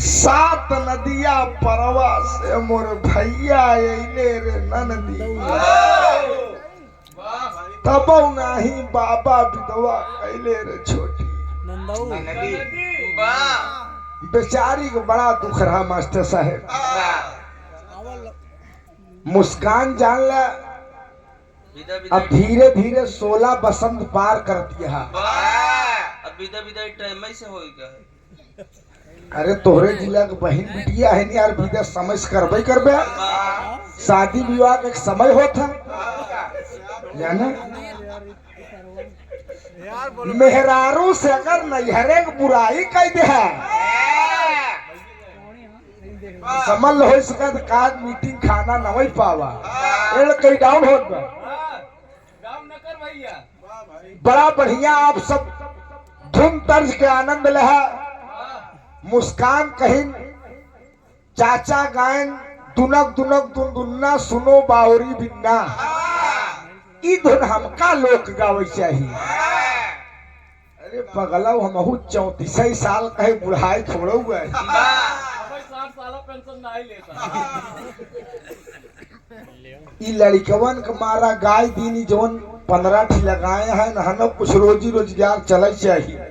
सात नदिया परवा से मोर भैया अइले रे ननदी तब नाही बाबा विधवा कैले रे छोटी बेचारी को बड़ा दुख रहा मास्टर साहब। मुस्कान जान ला अब धीरे धीरे 16 बसंत पार कर दिया। अब विदा विदा टाइम से होएगा। अरे तोहरे जिला के बहन बिटिया है नहीं यार, विदा समय से करबे करबे। शादी विवाह का एक समय होता जाना। मेहरारू से अगर नैहरे की बुराई कह दे है समझ हो सका काज मीटिंग खाना न वही पावा कहीं डाउन हो बड़ा बढ़िया। आप सब धुन तर्ज के आनंद लहा। मुस्कान कहीं चाचा गायन दुनक दुनक दुन दुन्ना सुनो बावरी बिन्ना ई धुन हमका लोक गावे चाहिए। अरे पगला हमहू 34 साल कहे बुढ़ाई छोड़ो गए। ई लड़कवन के मारा गाय दीनी जवन 15 ठी लगाए हैं न कुछ रोजी रोजगार चले चाहिए।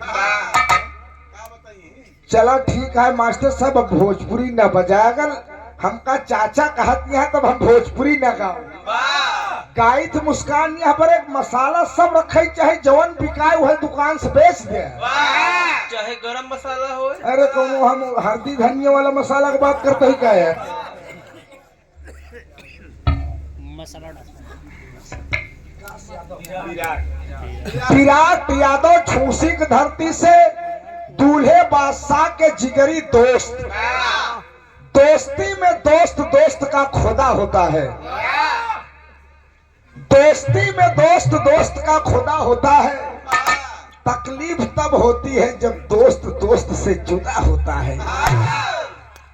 चला ठीक है मास्टर साहब, अब भोजपुरी न बजाकर हमका चाचा कहती है तब हम भोजपुरी न गाओ। गाई थी मुस्कान यहाँ पर एक मसाला सब रखे चाहे जवन बिकाए वह दुकान से बेच दे, चाहे गरम मसाला हो। अरे कौन हम हल्दी धनिया वाला मसाला की बात करते ही क्या है। विराट यादव छूसी की धरती से दूल्हे बादशाह के जिगरी दोस्त। दोस्ती में दोस्त दोस्त का खुदा होता है। दोस्ती में दोस्त दोस्त का खुदा होता है। तकलीफ तब होती है जब दोस्त दोस्त से जुदा होता है।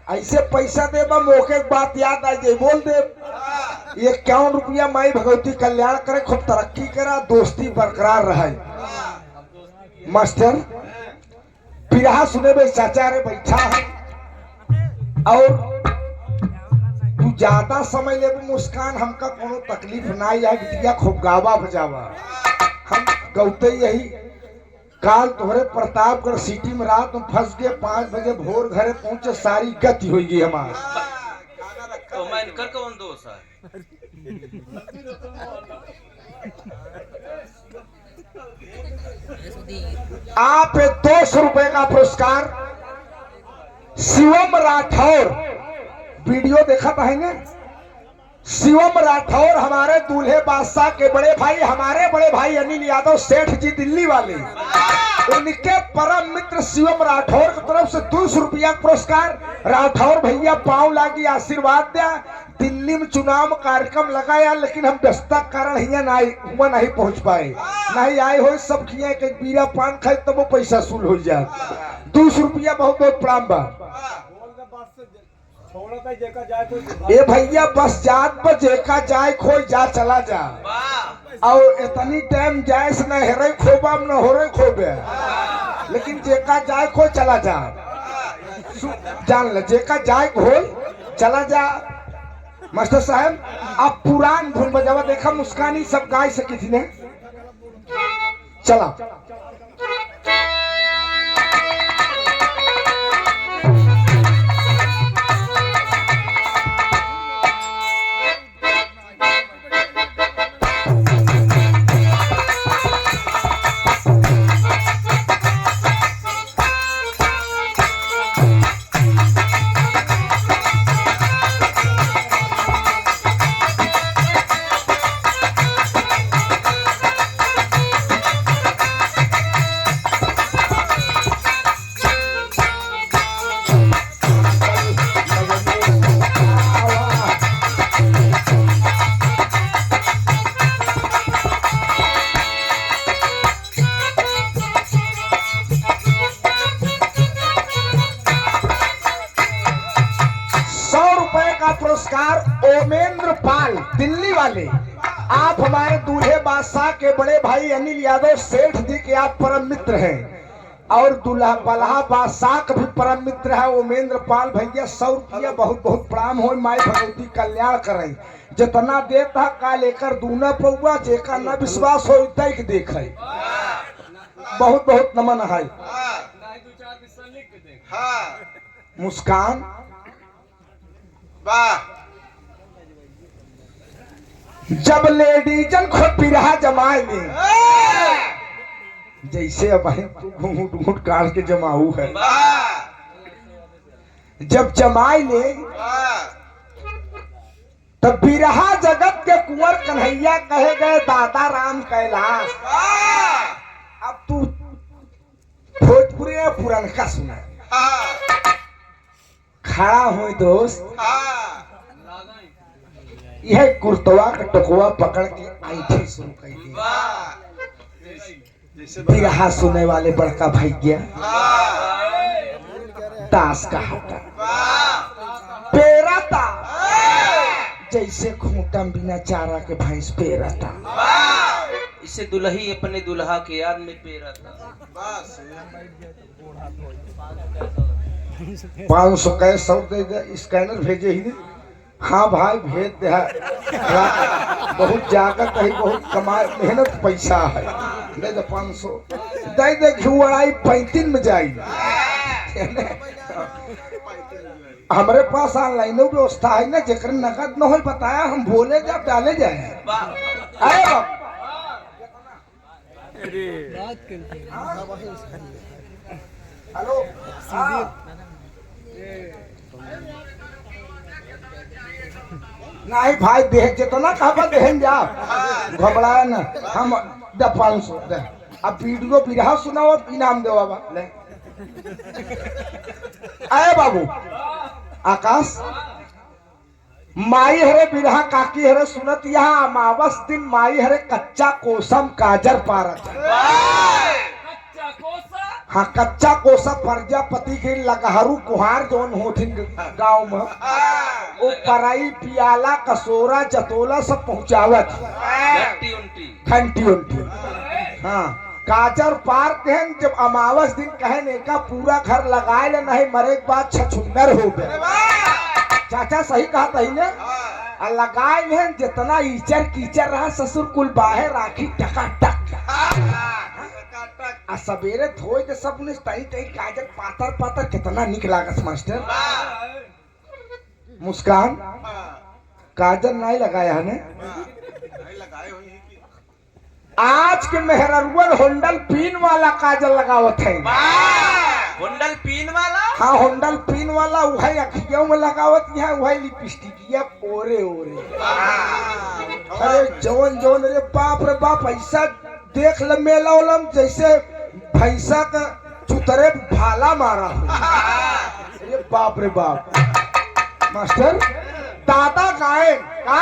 ऐसे पैसा देबा मौके की बात याद आ जाए बोल दे 51 रुपया माई भगवती कल्याण करे, खूब तरक्की करा, दोस्ती बरकरार रहे। मास्टर बिरहा सुने में चाचा रे बैठा है और तू ज्यादा समय ले मुस्कान हमका कोनो तकलीफ ना आई बिटिया खूब गावा बजावा। हम गौते यही काल तोहरे प्रतापगढ़ सिटी में रात में फंस गए 5 बजे भोर घरे पहुंचे सारी गति हो गई हमारी। तो मैं इनकर कौन दोस्त है। आप 200 रुपए का पुरस्कार शिवम राठौर, वीडियो देखा था ना। शिवम राठौर हमारे दूल्हे बादशाह के बड़े भाई, हमारे बड़े भाई अनिल यादव सेठ जी दिल्ली वाले, उनके परम मित्र शिवम राठौर की तरफ से 200 रुपया पुरस्कार। राठौर भैया पांव लागी आशीर्वाद दिया। दिल्ली में चुनाव कार्यक्रम लगाया लेकिन हम व्यस्तता कारण यहाँ नहीं पहुंच पाए, नहीं आए हो। सब किया एक बीरा पान खाए तब वो पैसा सुल हो जाए। 200 रुपया बहुत बहुत प्रणाम बा। ए भैया बस जात पर जेका जाए खोई जा चला जा और इतनी टाइम जाए से न हेरे खोबा न हो रहे खोबे, लेकिन जेका जाए खोई चला जा। जान ले जेका जाए खोई चला जा। मास्टर साहब आप पुरान धुन बजावा देखा मुस्कानी सब गाय सकी थी ने। चला पुरस्कार ओमेंद्र पाल दिल्ली वाले। आप आप हमारे दूल्हे बादशाह के बड़े भाई अनिल यादव सेठ जी के आप परम मित्र हैं और दूल्हा बल्हा बादशाह का भी परम मित्र है उमेंद्र पाल भैया। 100 रुपया बहुत बहुत प्रणाम हो। माई भगवती कल्याण करें। जितना देता का लेकर दूना पौआ जेका न विश्वास हो तक देख बहुत बहुत नमन है। मुस्कान जब लेडीजन खुद बिरहा जमाए में जैसे अब तू घूंघट घूंघट काट के जमाऊ है जब जमाई ले तब बिरहा जगत के कुंवर कन्हैया कहे गए दादा राम कैलाश। अब तू भोजपुरी में पुरनका सुना खड़ा हो दोस्त यह कुर्तवा का टकुआ पकड़ के ऐठे शुरू कर दी। बिरहा सुने वाले बड़का भैया दास का हटा पेराता जैसे खूंटम बिना चारा के भैंस पेराता। इसे दुल्ही अपने दुल्हा के याद में पेरा था। 500 कैश 100 दे दे स्कैनर भेजे ही नहीं। हाँ भाई भेज दे बहुत जागत है बहुत कमाए मेहनत पैसा है दे दे 500 दे दे घुड़ाई 35 में जाई। हमारे पास ऑनलाइन व्यवस्था है ना जेकर नकद न हो बताया हम बोले जब डाले जाए। अरे हेलो नहीं भाई देख जितना कहा देहन जा घबराया ना हम 500 दे। अब वीडियो बिरहा सुनाओ इनाम दे बाबा ले। आए बाबू आकाश माई हरे बिरहा काकी हरे सुनत यहाँ अमावस दिन माई हरे कच्चा कोसम काजर पारत। हाँ कच्चा कोसा प्रजापति के लगहरू कुहार जोन होथिन गांव में वो पराई पियाला कसोरा जतोला सब पहुंचावत घंटी उंटी। हाँ काजर पार कहन जब अमावस दिन कहन एका पूरा घर लगाए ले नहीं मरे के बाद छछुंदर हो गए। चाचा सही कहा तही ने लगाए ले जितना ईचर कीचर रहा ससुर कुल बाहर राखी टका टक आ सवेरे धोए के सब ने तई तई काजर पातर पातर कितना निक लागत मास्टर। मुस्कान काजर नहीं लगाया है ने आज के मेहररुअल होंडल पिन वाला काजल लगावत है। होंडल पिन वाला हाँ होंडल पिन वाला वही अखियों में लगावत है वही लिपस्टिकिया ओरे ओरे। अरे जौन जौन रे बाप ऐसा देख ल मेला ओलम जैसे भैंसा का चुतरे भाला मारा अरे बाप रे बाप। मास्टर दादा गाए का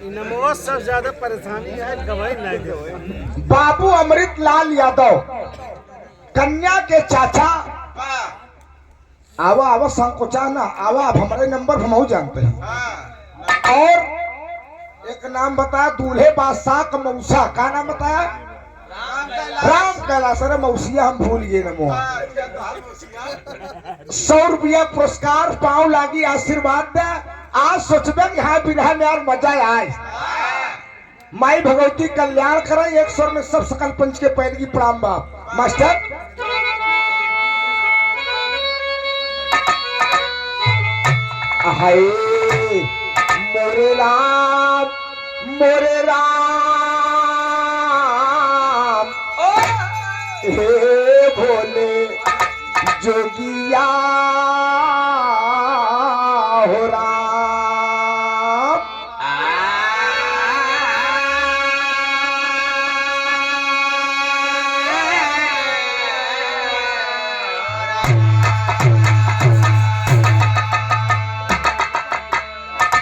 नमो सब ज्यादा परेशानी है गवाही नहीं दे। बाबू अमृत लाल यादव कन्या के चाचा आवा आवा संकोचा ना आवा आप हमारे नंबर हम जानते हैं। और एक नाम बताया दूल्हे बादशाह का मौसा का नाम बताया राम कैलाश। अरे मौसिया हम भूल गए नमो। 100 रुपया पुरस्कार पाँव लागी आशीर्वाद दे। आज सोचबे कि हाँ बिरहा में यार मजा आए। माई भगवती कल्याण करे। एक स्वर में सब सकल पंच के पैर की प्रणाम बाप। मास्टर हाय मोरे राम हे भोले जोगिया हो राम।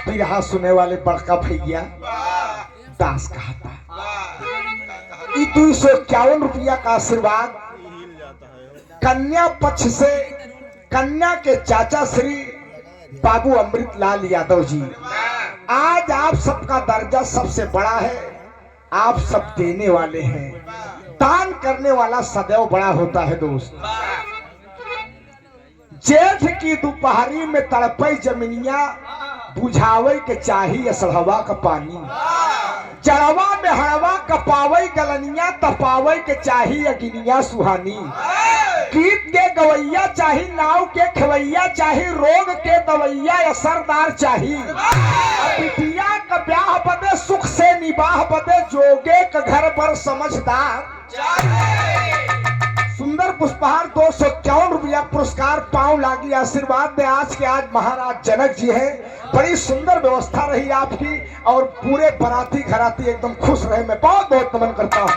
बिरहा सुने वाले बड़का भैया दास कहता 251 रुपया का आशीर्वाद कन्या पक्ष से कन्या के चाचा श्री बाबू अमृतलाल यादव जी, आज आप सबका दर्जा सबसे बड़ा है। आप सब देने वाले हैं। दान करने वाला सदैव बड़ा होता है दोस्त। जेठ की दोपहरी में तड़पई जमीनिया, बुझावे के चाहिए सड़वा का पानी। चढ़वा में हड़वा कपावई गलनिया, तपावे के चाहिए अगिनिया सुहानी। गीत के गवैया चाही, नाव के खवैया चाही, रोग के दवैया असरदार चाही। बिटिया का ब्याह बदे, सुख से निबाह बदे, जोगे का घर पर समझदार। सुंदर पुष्पहार 251 रुपया पुरस्कार पांव लागी आशीर्वाद दे। आज के आज महाराज जनक जी हैं। बड़ी सुंदर व्यवस्था रही आपकी और पूरे बराती घराती एकदम खुश रहे। मैं बहुत बहुत नमन करता हूँ।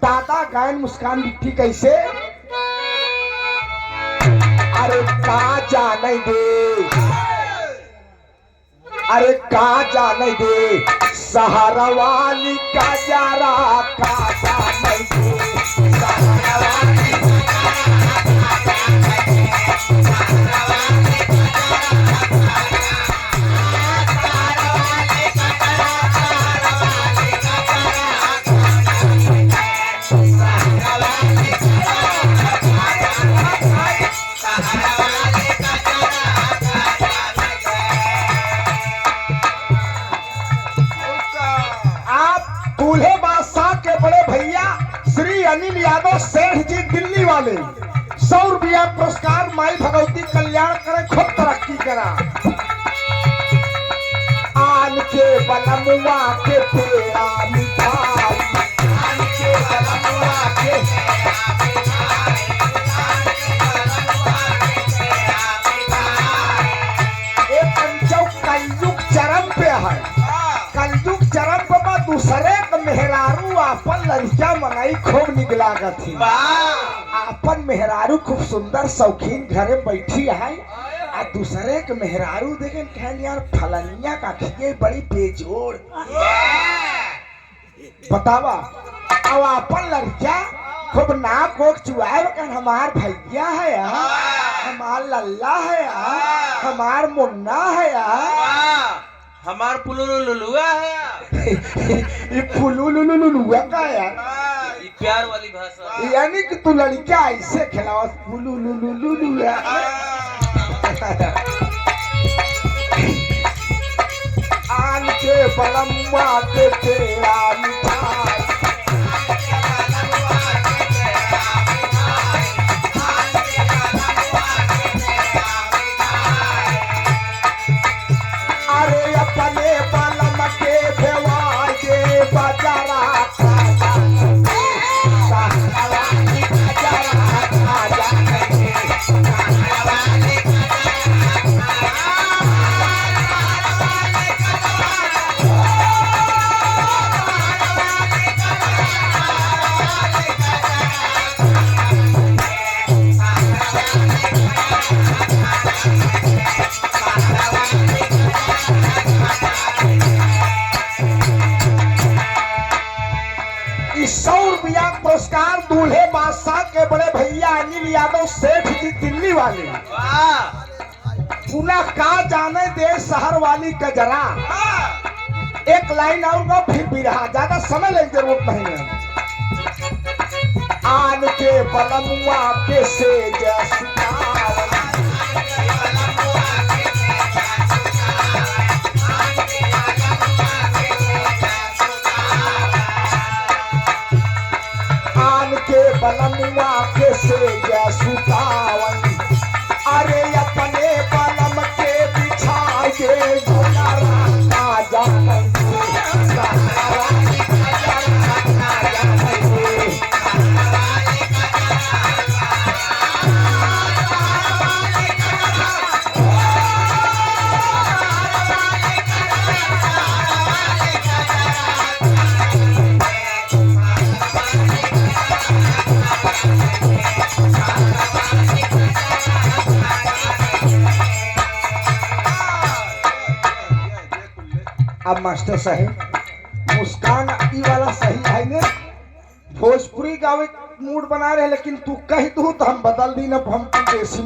दादा गायन मुस्कान बिट्टी कैसे, अरे कहा जाने दे, अरे कहा जाने दे, सहारा वाली का जारा कहा जाने दे, सहारा वाली दूल्हे बादशाह के बड़े भैया श्री अनिल यादव सेठ जी दिल्ली वाले 100 रुपया पुरस्कार। माई भगवती कल्याण करे, खूब तरक्की करा। आन के बलमुआ के पेड़ा मिठाई, आन के बलमुआ के पंचौ कलयुग चरम पे है। कलयुग चरम पे दूसरे मेहरारू आपन लड़किया मनाई खूब निकला थी। आपन मेहरारू खूब सुंदर शौकीन घरे बैठी है, आ दूसरे के मेहरारू देखे कहन यार फलनिया का खिए बड़ी बेजोड़। बतावा, अब आपन लड़किया खूब नाक कोक चुआए कहन हमार भैया है यार, हमार लल्ला है यार, हमार मुन्ना है यार, हमार पुलुलुलुआ है ये पुलुलुलुलुआ का यार, ये प्यार वाली भाषा। यानी कि तू लड़किया ऐसे खिलाओ पुलुलुलुलुआ। आन के बलम्मा के पेड़ा मिठाई, अरे अपने बलम के भेवाजे बजारा पुरस्कार दूल्हे बादशाह के बड़े भैया अनिल यादव सेठ जी दिल्ली वाले। पुनः का जाने दे शहर वाली का जरा। एक लाइन आऊंगा फिर भी रहा, ज्यादा समय लेने की जरूरत नहीं है। आन के बलमुआ के सेज बलमुआ के सेज सुतावन, अरे अपने बलम के बिछा के झोला जाने अब मास्टर साहब मुस्कान ई वाला सही है ने भोजपुरी गावे मूड बना रहे, लेकिन तू कह दू तो हम बदल दी ना, हम देसी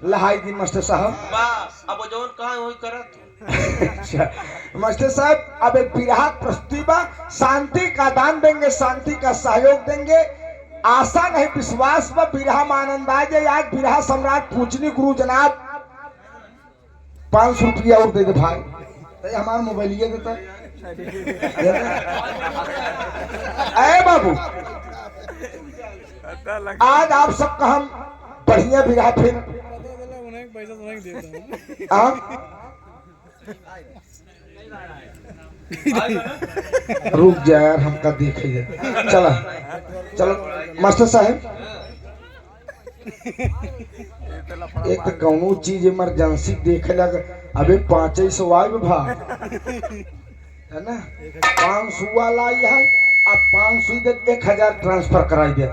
लहाई दी मास्टर साहब। वाह, अब जोन कहा वही करत। अच्छा मास्टर साहब, अब एक बिरहा प्रस्तुति बा, शांति का दान देंगे, शांति का सहयोग देंगे, आशा नहीं विश्वास बा बिरहा में आनंद आ जाए। आज बिरहा सम्राट पूजनी गुरु जनाब 500 रुपया और दे दे भाई, तो हमारा मोबाइल ये देता अरे बाबू, आज आप सबका हम बढ़िया बिरहा फिर रुक जा यार, हमका देख ही चला। चलो मास्टर साहब, एक तो कौनो चीज इमरजेंसी देखे लग, अबे 500 आए भा है ना, 500 वाला है, अब 500 दे 1000 ट्रांसफर कराई दे।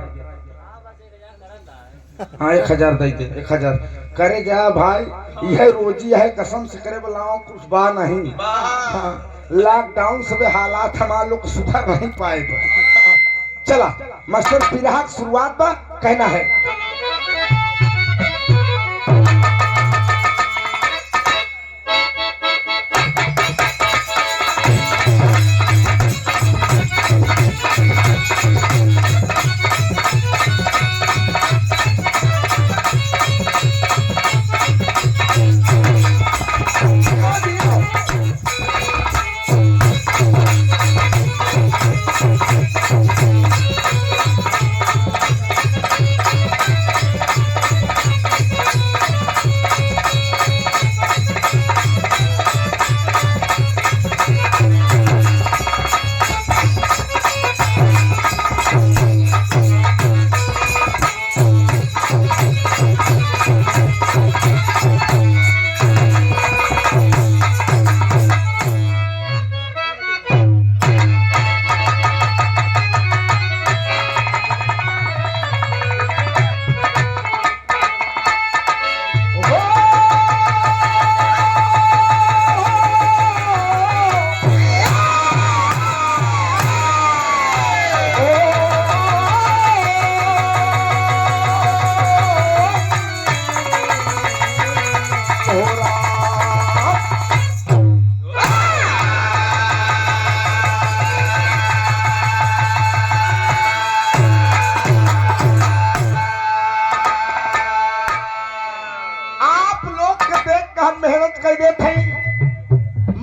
हाँ 1000 दे दे, 1000 करे क्या भाई, यह रोजी है, कसम से करे बुलाओ कुछ बा नहीं। हाँ, लॉकडाउन से हालात हमारे लोग सुधर नहीं पाए। चला मास्टर, बिरहा की शुरुआत बा, कहना है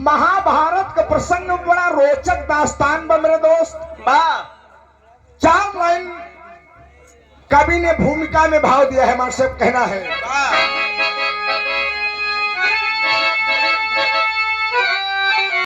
महाभारत का प्रसंग में बड़ा रोचक दास्तान बा मेरे दोस्त। बा 4 लाइन कवि ने भूमिका में भाव दिया है, मास्टर कहना है बा